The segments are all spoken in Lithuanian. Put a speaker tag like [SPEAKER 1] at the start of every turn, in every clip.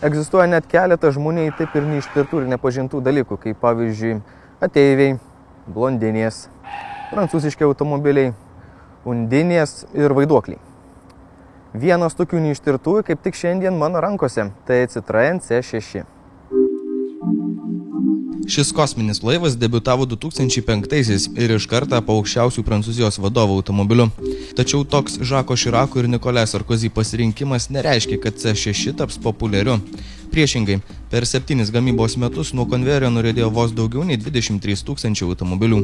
[SPEAKER 1] Egzistuoja net keletas žmoniai taip ir neištirtų ir nepažintų dalykų, kaip pavyzdžiui ateiviai, blondinės, prancūziški automobiliai, undinės ir vaiduokliai. Vienas tokių neištirtų kaip tik šiandien mano rankose, tai Citroen C6.
[SPEAKER 2] Šis kosminis laivas debiutavo 2005-aisiais ir iš karto tapo aukščiausių Prancūzijos vadovų automobiliu. Tačiau toks Žako Širako ir Nicolas Sarkozy pasirinkimas nereiškia, kad C6 taps populiariu. Priešingai, per 7 gamybos metus nuo konvejerio nuriedėjo vos daugiau nei 23 000 automobilių.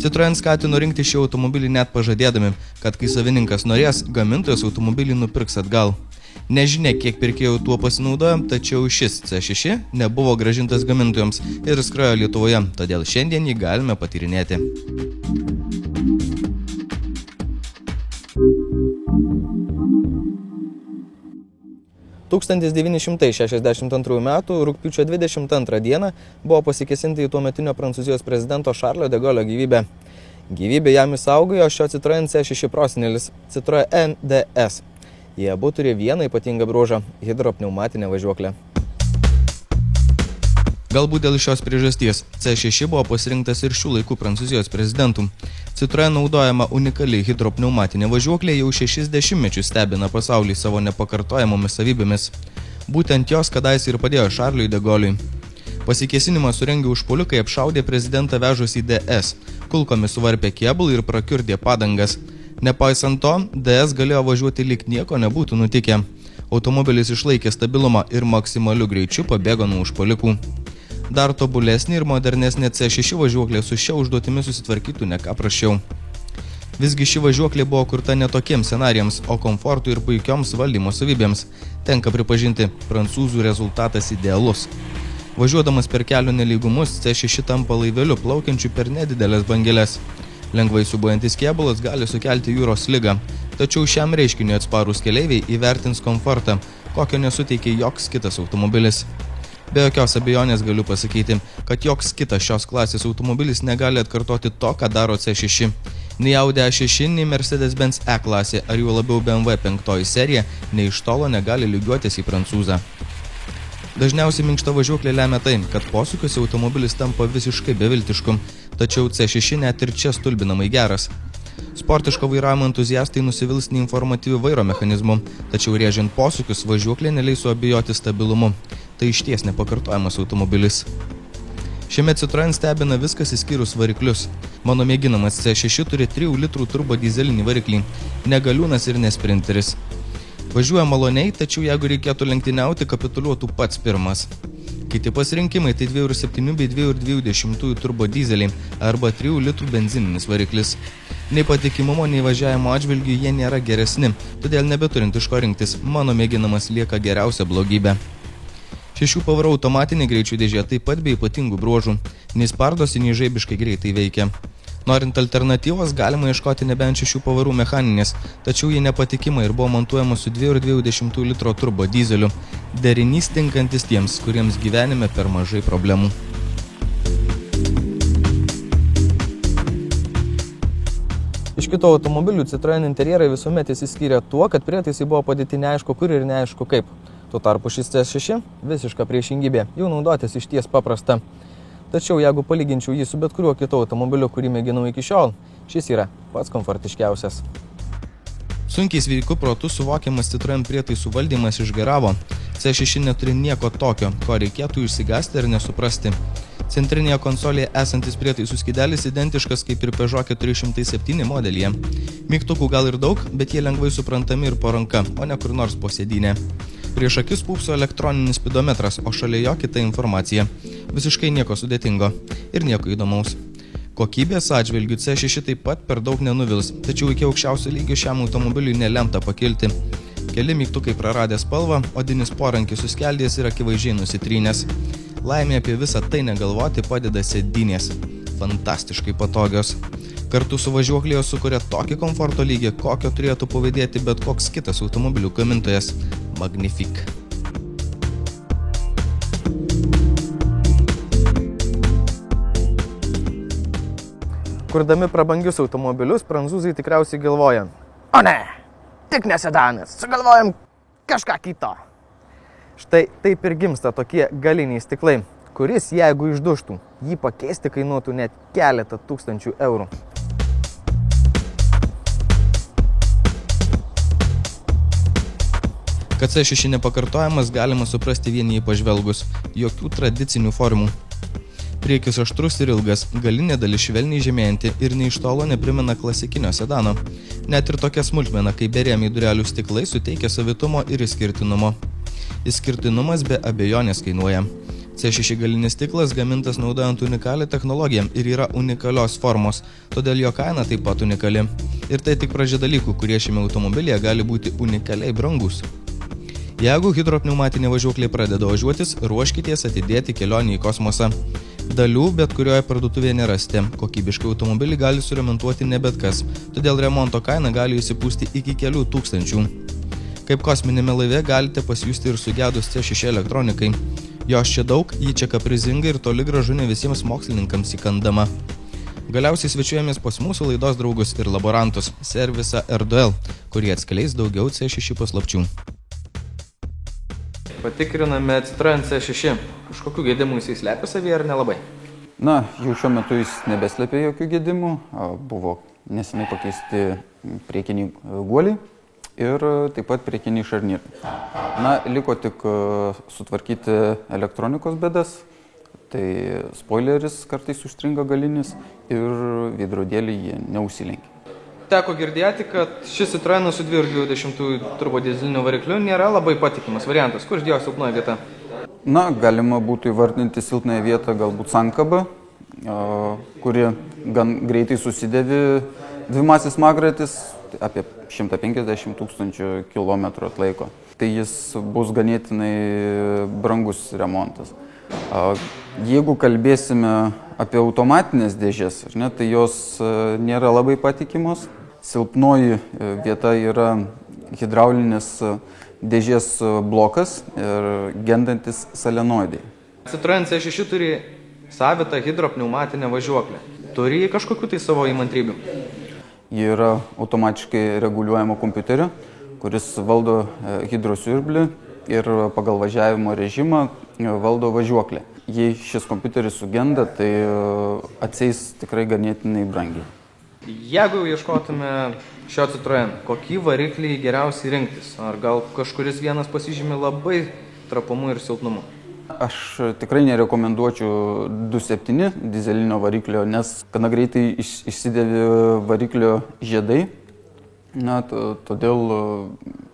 [SPEAKER 2] Citroen skatino rinkti šį automobilį net pažadėdami, kad kai savininkas norės, gamintojas automobilį nupirks atgal. Nežinia, kiek pirkėjų tuo pasinaudojo, tačiau šis C6 nebuvo grąžintas gamintojams ir skrajojo Lietuvoje, todėl šiandien jį galime patyrinėti.
[SPEAKER 1] – 1962 m. rugpjūčio 22 dieną buvo pasikesinta į tuometinio Prancūzijos prezidento Šarlio de Gaulio gyvybę. Gyvybę jam išsaugojo šio Citroen C6 prosenelis Citroen DS. Jie abu turėjo vieną ypatingą bruožą – hidropneumatinę važiuoklę.
[SPEAKER 2] Galbūt dėl šios priežasties C6 buvo pasirinktas ir šių laikų Prancūzijos prezidentų. Citroen naudojama unikali hidropneumatinė važiuoklė jau 60 mečių stebina pasaulį savo nepakartojamomis savybėmis. Būtent jos kadaise ir padėjo Šarliui de Gauliui. Pasikėsinimą surengę užpuolikai apšaudė prezidentą vežusį DS, kulkomis suvarpė kėbulą ir prakiurdė padangas. Nepaisant to, DS galėjo važiuoti lyg nieko nebūtų nutikę. Automobilis išlaikė stabilumą ir maksimaliu greičiu pabėgo nuo užpuolikų. Dar tobulesnė ir modernesnė C6 važiuoklė su šia užduotimi susitvarkytų ne ką prasčiau. Visgi ši važiuoklė buvo kurta ne tokiems scenarijams, o komfortui ir puikioms valdymo savybėms. Tenka pripažinti, prancūzų rezultatas idealus. Važiuodamas per kelio nelygumus, C6 tampa laiveliu plaukiančiu per nedidelės bangeles. Lengvai siūbuojantis kėbulas gali sukelti jūros ligą, tačiau šiam reiškiniui atsparūs keleiviai įvertins komfortą, kokio nesuteikė joks kitas automobilis. Be jokios abejonės galiu pasakyti, kad joks kitas šios klasės automobilis negali atkartoti to, ką daro C6. Nei Audi A6, nei Mercedes-Benz E klasė, ar juo labiau BMW 5 serija, nei iš tolo negali lygiuotis į prancūzą. Dažniausiai minkšta važiuoklė lemia tai, kad posūkiuose automobilis tampa visiškai beviltišku, tačiau C6 net ir čia stulbinamai geras. Sportiško vairavimo entuziastai nusivils neinformatyviu vairo mechanizmu, tačiau rėžiant posūkius važiuoklė neleis suabejoti stabilumu. Tai išties nepakartojamas automobilis. Šiame Citroen stebina viskas išskyrus variklius. Mano mėginamas C6 turi 3 litrų turbo dizelinį variklį, negaliūnas ir nesprinteris. Važiuoja maloniai, tačiau jeigu reikėtų lenktyniauti, kapituliuotų pats pirmas. Kiti pasirinkimai tai 2,7 bei 2,2 turbo dizeliai arba 3 litrų benzininis variklis. Nei patikimumo, nei važiavimo atžvilgių jie nėra geresni, todėl nebeturint iš ko rinktis, mano mėginamas lieka geriausia blogybė. 6 pavarų automatinė greičių dėžė taip pat bei ypatingų bruožų, nei spardosi, nei žaibiškai greitai veikia. Norint alternatyvos, galima ieškoti nebent 6 pavarų mechaninės, tačiau jie nepatikima ir buvo montuojama su 2,2 litro turbo dizeliu, derinys tinkantis tiems, kuriems gyvenime per mažai problemų.
[SPEAKER 1] Iš kitų automobilių Citroen interjerai visuomet išsiskyrė tuo, kad prietaisai buvo padėti neaišku kur ir neaišku kaip. Tuo tarpu šis C6 visiška priešingybė, jau naudotis išties paprasta. Tačiau jeigu palyginčiau jį su bet kuriuo kitu automobiliu, kurį mėginau iki šiol, šis yra pats komfortiškiausias.
[SPEAKER 2] Sunkiai sveiku protu suvokiamas Citroen prietaisų valdymas išgaravo. C6 neturi nieko tokio, ko reikėtų išsigąsti ir nesuprasti. Centrinėje konsolėje esantis prietaisų skydelis identiškas kaip ir Peugeot 407 modelyje. Mygtukų gal ir daug, bet jie lengvai suprantami ir po ranka, o ne kur nors po sėdynę. Prieš akis pūpso elektroninis spidometras, o šalia jo kita informacija. Visiškai nieko sudėtingo ir nieko įdomaus. Kokybės atžvilgių C6 taip pat per daug nenuvils, tačiau iki aukščiausio lygio šiam automobiliui nelemta pakilti. Keli mygtukai praradė spalvą, odinis porankis suskeldėjęs ir akivaizdžiai nusitrynęs. Laimė apie visą tai negalvoti padeda sėdynės. Fantastiškai patogios. Kartu su važiuoklėje sukuria tokį komforto lygį, kokio turėtų pavydėti bet koks kitas automobilių gamintojas. Magnifique.
[SPEAKER 1] Kurdami prabangius automobilius, prancūzai tikriausiai galvoja: o ne, tik ne sedanas, sugalvojam kažką kito. Štai taip ir gimsta tokie galiniai stiklai, kuris, jeigu išdužtų, jį pakeisti kainuotų net keletą tūkstančių eurų.
[SPEAKER 2] Kad C6 nepakartojamas galima suprasti vien jį pažvelgus, jokių tradicinių formų. Priekis aštrus ir ilgas, galinė dalis švelniai žemėjanti ir nei iš tolo neprimena klasikinio sedano. Net ir tokia smulkmena, kaip berėmiai durelių stiklai, suteikia savitumo ir išskirtinumo. Išskirtinumas be abejonės kainuoja. C6 galinis stiklas gamintas naudojant unikalią technologiją ir yra unikalios formos, todėl jo kaina taip pat unikali. Ir tai tik pradžia dalykų, kurie šiame automobilyje gali būti unikaliai brangus. Jeigu hidropneumatinė važiuoklė pradeda važiuotis, ruoškitės atidėti kelionį į kosmosą. Dalių bet kurioje parduotuvėje nerasti, kokybiškai automobilį gali suremontuoti ne bet kas, todėl remonto kaina gali įsipūsti iki kelių tūkstančių. Kaip kosminėme laive galite pasijusti ir sugedus C6 elektronikai. Jos čia daug, ji čia kaprizinga ir toli gražu ne visiems mokslininkams įkandama. Galiausiai svečiuojamės pas mūsų laidos draugus ir laborantus, servisą RDL, kurie atskleis daugiau C6 paslapčių.
[SPEAKER 1] Patikriname Citroen C6. Kažkokių gedimų jisai slepia savyje ar nelabai?
[SPEAKER 3] Na, jau šiuo metu jis nebeslepia jokių gedimų. Buvo neseniai pakeisti priekiniai guoliai ir taip pat priekiniai šarnyrai. Na, liko tik sutvarkyti elektronikos bėdas. Tai spoileris kartais užstringa galinis ir veidrodėliai jie neužsilenkia.
[SPEAKER 1] Teko girdėti, kad šis Citroenas su 2.20 turbodizeliniu varikliu nėra labai patikimas variantas. Kur išdėjo silpnoji vieta?
[SPEAKER 3] Na, galima būtų įvardinti silpnąją vietą galbūt sankabą, kuri gan greitai susidėvi dvimasis smagratis, apie 150 000 kilometrų atlaiko. Tai jis bus ganėtinai brangus remontas. Jeigu kalbėsime apie automatinės dėžės, tai jos nėra labai patikimos. Silpnoji vieta yra hidraulinės dėžės blokas ir gendantis solenoidai.
[SPEAKER 1] Citroen C6 turi savitą hidropneumatinę važiuoklę. Turi jį kažkokių tai savo įmantrybių?
[SPEAKER 3] Ji yra automatiškai reguliuojama kompiuteriu, kuris valdo hidrosiurblį ir pagal važiavimo režimą valdo važiuoklę. Jei šis kompiuteris sugenda, tai atsieis tikrai ganėtinai brangiai.
[SPEAKER 1] Jeigu ieškotume šio Citroen, kokį variklį geriausiai rinktis? Ar gal kažkuris vienas pasižymi labai trapumu ir silpnumu?
[SPEAKER 3] Aš tikrai nerekomenduočiau 2.7 dizelinio variklio, nes gana greitai išsidėvi variklio žiedai. Na, todėl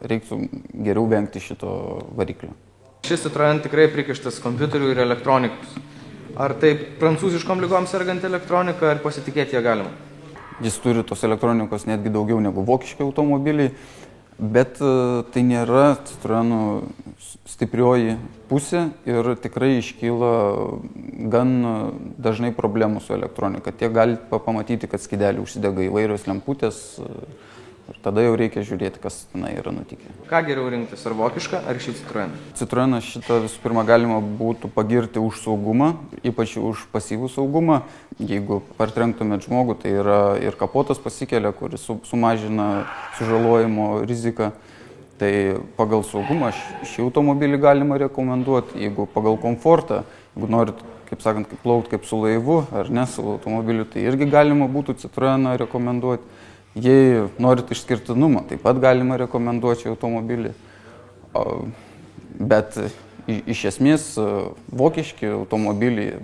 [SPEAKER 3] reiktų geriau vengti šito variklio.
[SPEAKER 1] Šis Citroen tikrai prikištas kompiuterių ir elektronikos. Ar tai prancūziškom lygom serganti elektronika, ar pasitikėti ją galima?
[SPEAKER 3] Jis turi tos elektronikos netgi daugiau negu vokiški automobiliai, bet tai nėra Citroenų stiprioji pusė ir tikrai iškyla gan dažnai problemų su elektronika. Tiek galite pamatyti, kad skydelį užsidega įvairios lemputės ir tada jau reikia žiūrėti, kas tenai yra nutikę.
[SPEAKER 1] Ką geriau rinktis, ar vokišką, ar šį Citroeną?
[SPEAKER 3] Citroeną šitą visų pirma galima būtų pagirti už saugumą, ypač už pasyvų saugumą. Jeigu partrenktumėt žmogų, tai yra ir kapotas pasikelia, kuris sumažina sužalojimo riziką. Tai pagal saugumą šį automobilį galima rekomenduoti. Jeigu pagal komfortą, jeigu norit, kaip sakant, plaukti kaip su laivu ar ne su automobiliu, tai irgi galima būtų Citroeną rekomenduoti. Jei norit išskirtinumą, taip pat galima rekomenduoti automobilį. Bet iš esmės vokiški automobiliai,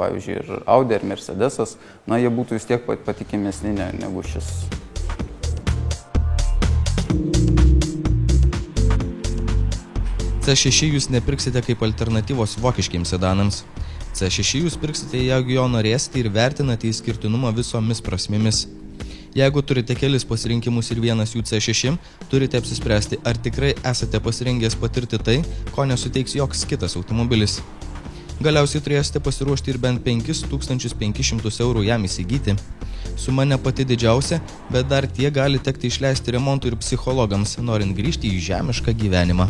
[SPEAKER 3] pavyzdžiui, ir Audi ar Mercedesas, na, jie būtų vis tiek patikimesni negu šis.
[SPEAKER 2] C6 jūs nepirksite kaip alternatyvos vokiškiams sedanams. C6 jūs pirksite, jeigu jo norėsite ir vertinate išskirtinumą visomis prasmėmis. Jeigu turite kelis pasirinkimus ir vienas jų C6, turite apsispręsti, ar tikrai esate pasirengęs patirti tai, ko nesuteiks joks kitas automobilis. Galiausiai turėsite pasiruošti ir bent 5500 eurų jam įsigyti. Suma ne pati didžiausia, bet dar tie gali tekti išleisti remontui ir psichologams, norint grįžti į žemišką gyvenimą.